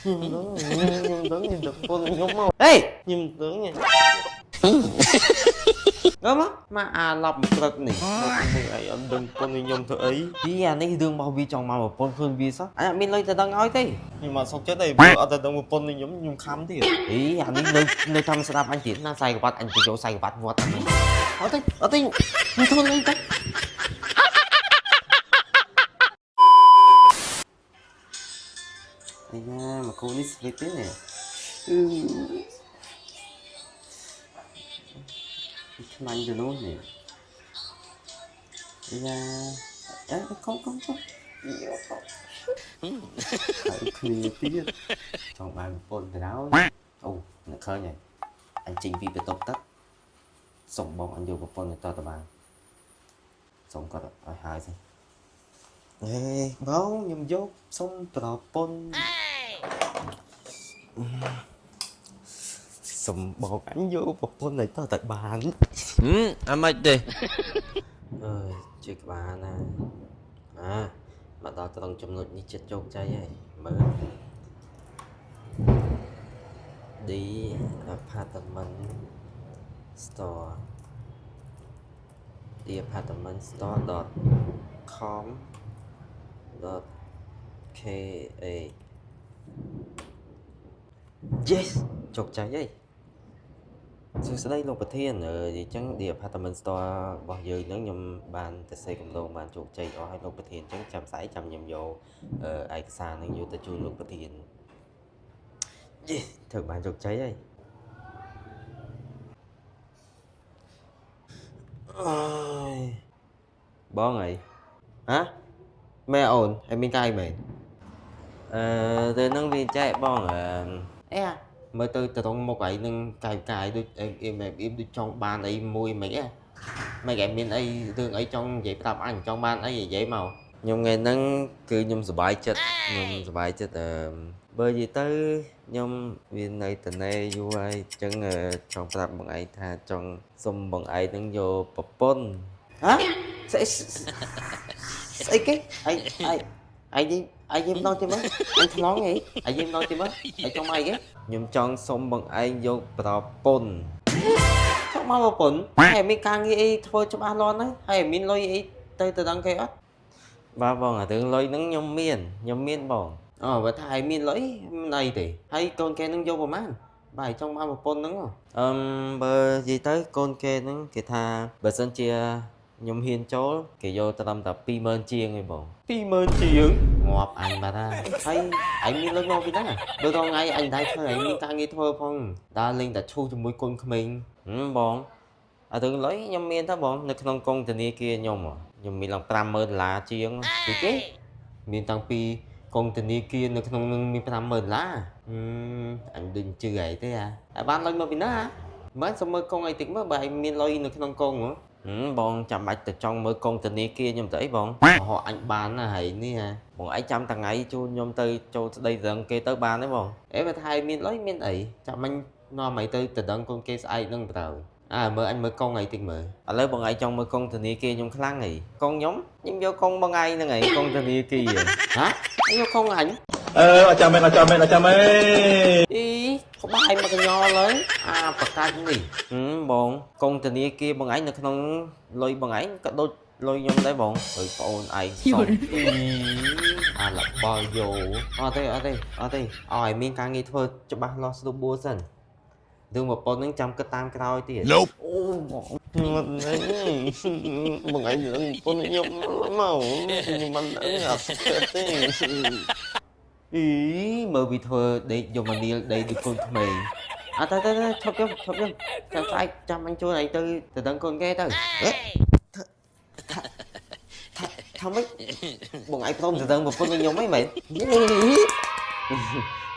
nhưng tướng nhìn được con nhóm không ê nhìn tướng nha gớm á mà lọc cực này ai anh đừng con nhóm thử ấy ý này đừng bao vi trong mà một con hơn vi sao anh mình lấy từ đang nói thế nhưng mà sau chết này ở từ đang một con nhóm nhung khám thì ý anh ấy nơi thăm sẽ anh tiến nó sai của bạn anh từ chỗ sai của bạn vọt ở đây như thôi lên đấy đây nha mà cô đi sleep thế này thằng anh từ luôn nè đây nha không phải clear tí trong bài một con thì đáo nó khơi nhỉ anh trình vì bị tốc tắtส่งบอลอันเดียวกับปนในต่อตะบางส่งก็ได้หายสิเฮ้ยบ้องยมยกส่งต่อปนส่งบอลอันเดียวกับปนในต่อตะบางanh mày đi ជួយក្បាលណាមកដល់ត្រង់ចំណុចនេះចិត្តជោគជ័យហើយមើល D apartment store the apartment store .com .ka yes ជោគជ័យហើយសួស្តីលោកប្រធានអញ្ចឹង The Apartment Store របស់យើងហ្នឹងខ្ញុំបានទៅសេកំដងបានជោគជ័យអស់ហើយលោកប្រធានអញ្ចឹងចាំស្អែកចាំខ្ញុំយកឯកសារហ្នឹងយកទៅជូនលោកប្រធានយេធ្វើបានជោគជ័យហើយបងអីហ៎ម៉ែអូនហើយមានកាយមែនទៅហ្នឹងវាចែកបងអេមើលទៅត្រង់មុខឯងនឹងកាយដូចអៀមដូចចង់បានអីមួយមិនហ៎មិនគេមានអីរឿងអីចង់និយាយប្រាប់អញចង់បានអីនិយាយមកខ្ញុំថ្ងៃហ្នឹងគឺខ្ញុំសប្បាយចិត្តបើនិយាយទៅខ្ញុំវានៅត្នេយូរហើយអញ្ចឹងចង់ប្រាប់បងឯងថាចង់សុំបងឯងនឹងយកប្រពន្ធហ៎ស្អីគេឯងយាយម្ដងទៀតមើលអញថ្លងហីឯងយាយម្ដងទៀតមើលឯងចង់មកអីគេខ្ញុំចង់សុំបងឯងយកប្រពន្ធចង់មកប្រពន្ធហើយមានការងារអីធ្វើច្បាស់លាស់ហើយហើយមានលុយអីទៅដឹងគេអត់បាទបងអារឿងលុយហ្នឹងខ្ញុំមានបងបើថាឯងមានលុយមិនអីទេហើយកូនគេនឹងយកប្រហែលបាទចង់មកប្រពន្ធហ្នឹងបើនិយាយទៅកូនគេហ្នឹងគេថាបើសិនជាខ្ញុំហ៊ានចូលគេយកត្រឹមតែ 20000 ជាងឯងបង20000 ជាងងាប់អញបាត់ហើយឯងមានលុយមកពីណាដូចថ្ងៃអញដែរធ្វើឯងមានការងារធ្វើផងដើរលេងតែឈូសជាមួយកូនក្មេងបងអារឿងលុយខ្ញុំមានតែបងនៅក្នុងកុងធនាគារខ្ញុំមានឡើង$50000ជាងពីគេមានតាំងពីកុងធនាគារនៅក្នុងនឹងមាន$50000អញដូចជឿឯងទេហើយបានលុយមកពីណាមិនសុំមើលកុងអីតិចមើលបើឯងមានលុយនៅក្នុងកុងបងចាំបាច់ទៅចង់មើលកុងធនាគារខ្ញុំទៅអីបងអញបានណាហើយនេះបងឯងចាំថ្ងៃជូនខ្ញុំទៅចូលស្ដីដឹងគេទៅបានទេបងបើថាឯងមានលុយមានអីចាំមិញនាំឯងទៅដឹងកូនគេស្អែកនឹងទៅមើលអញមើលកុងអីតិចមើលឥឡូវបងឯងចង់មើលកុងធនាគារខ្ញុំខ្លាំងហីកុងខ្ញុំយកកុងបងឯងហ្នឹងហីកុងធនាគារហ៎យកកុងអញអត់ចាំមែនអីក្បាយមកកញ្ញល់ហើយប្រកាច់នេះបងកុងធនាគារបងឯងនៅក្នុងលុយបងឯងក៏ដូចលុយខ្ញុំដែរបងហើយប្អូនឯងសុំលបល់យោអត់ទេឲ្យមានការងារធ្វើច្បាស់លាស់ស្រួលបួសិនរឿងប្រពន្ធនឹងចាំគិតតាមក្រោយទៀតបងឯងរឿងប្រពន្ធខ្ញុំមកខ្ញុំមិនដឹងអត់ទេមើលវាធ្វើដេកយកមកនីលដេកដូចកូនក្មេងទៅឈប់ចាំស្អែកចាំអញជួយឯងទៅដឹងកូនគេទៅថាម៉េចបងឯងព្រមទៅដឹងប្រពន្ធខ្ញុំហីមែន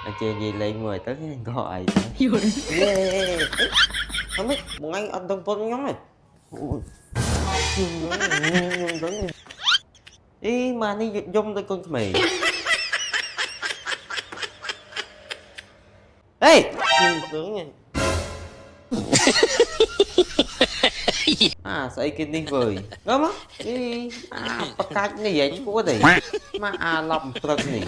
អញ្ជើញនិយាយលេងមួយទៅក៏ឯងថាម៉េចបងឯងអត់ដឹងប្រពន្ធខ្ញុំហ៎ខ្ញុំដឹងម៉ានេះយំដូចកូនក្មេងខ្ញុំដឹងស្អីគេនេះវើយមើលមកប្រកាច់នេះឯងឈួតទេមកឡប់ព្រឹកនេះ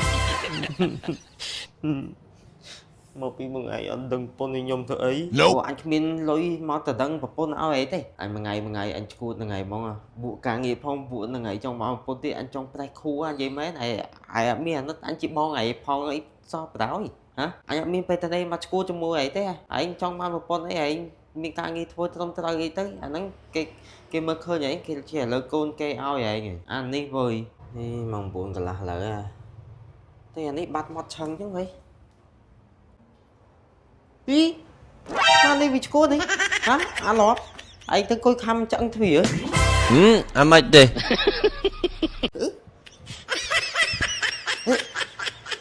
មកពីមួយថ្ងៃអត់ដឹងប្រពន្ធឲ្យខ្ញុំធ្វើអី Nope. ព្រោះអញគ្មានលុយមកទៅដឹងប្រពន្ធឲ្យអីទេអញមួយថ្ងៃអញឈួតថ្ងៃហ្មងពួកការងារផងពួកថ្ងៃចង់មកប្រពន្ធទៀតអញចង់ប្រេះគ្រូនិយាយមែនឯអត់មានអាណិតអញជាបងឯងផងអីសោះបដ ாய் ហ៎អញអត់មានពេលទៅមកឈួតជាមួយឯងទេឯងចង់មកប្រពន្ធអីឯងមានការងារធ្វើត្រឹមត្រូវអីទៅអាហ្នឹងគេមើលឃើញឯងគេជាឥឡូវកូនគេឲ្យឯងអានេះវើយនេះម៉ោង 9 កន្លះឥឡូវតែអានេះបាត់មកឆឹងចឹងហី Ý, sao đây bị cô đấy? Hả? À lọt. Anh tới coi khăm chẳng thủy anh mệt đi.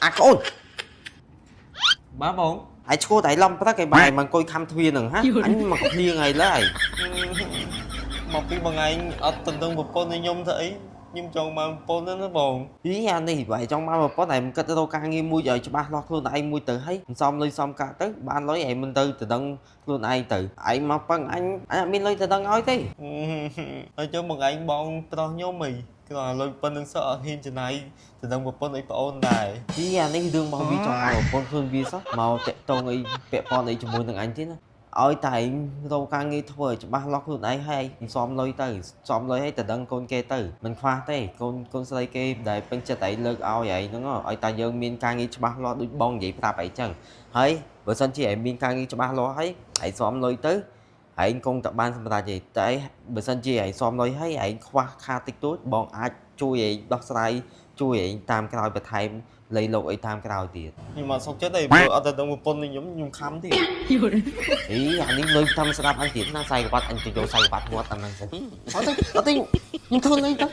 À con. Bá bông. Anh cô tại long ta cái bài mà coi khăm thủy nè hả? Anh mà có lia ngày lại. Một cái bằng anh ở tình tương một con thì nhung thấy. Nhưng trong mà con nó buồn ý anh đi vậy trong mà có này cái tôi càng nghiêm mua giờ cho ba lo luôn anh mua từ thấy xong lên xong cả tới ba nói em mình từ đông luôn ai từ anh mà bằng anh mình lên từ đông nói thế ở cho một anh bon to nhớ mì cái là lên bên đứng sợ hiên trên này từ đông một con ấy ôn này ý anh ấy đương bao vi trong màu con phương vi sắc màu tệ tôn ấy vẽ con ấy cho mua từng anh thế nữa ôi tại đâu càng nghe thôi cho ba lót luôn ấy hay xóm lôi hay từ đăng con kê từ mình khoa thế con xây kê để bên trên tay lơ ao vậy đúng không ôi tại dương miên càng nghe cho ba lót đôi bông vậy ta phải chăng hay bữa sau chị em miên càng nghe cho ba lót ấy hãy xóm lôi tới hãy con tập ban xong ta gì tại bữa sau chị hãy xóm lôi hay hãy khoa kha tích tốt bọn ai chui vậy đọc sai chui vậy tam cái nói về thầy lấy lộ ấy tam cái nào tiền nhưng mà sau chết đây ở từ đông một con thì giống nhung khăm thì ý anh đi lên thăm sao anh tiền nó say quạt anh chỉ cho say quạt quạt anh sẽ ở đây nhưng thương ấy đó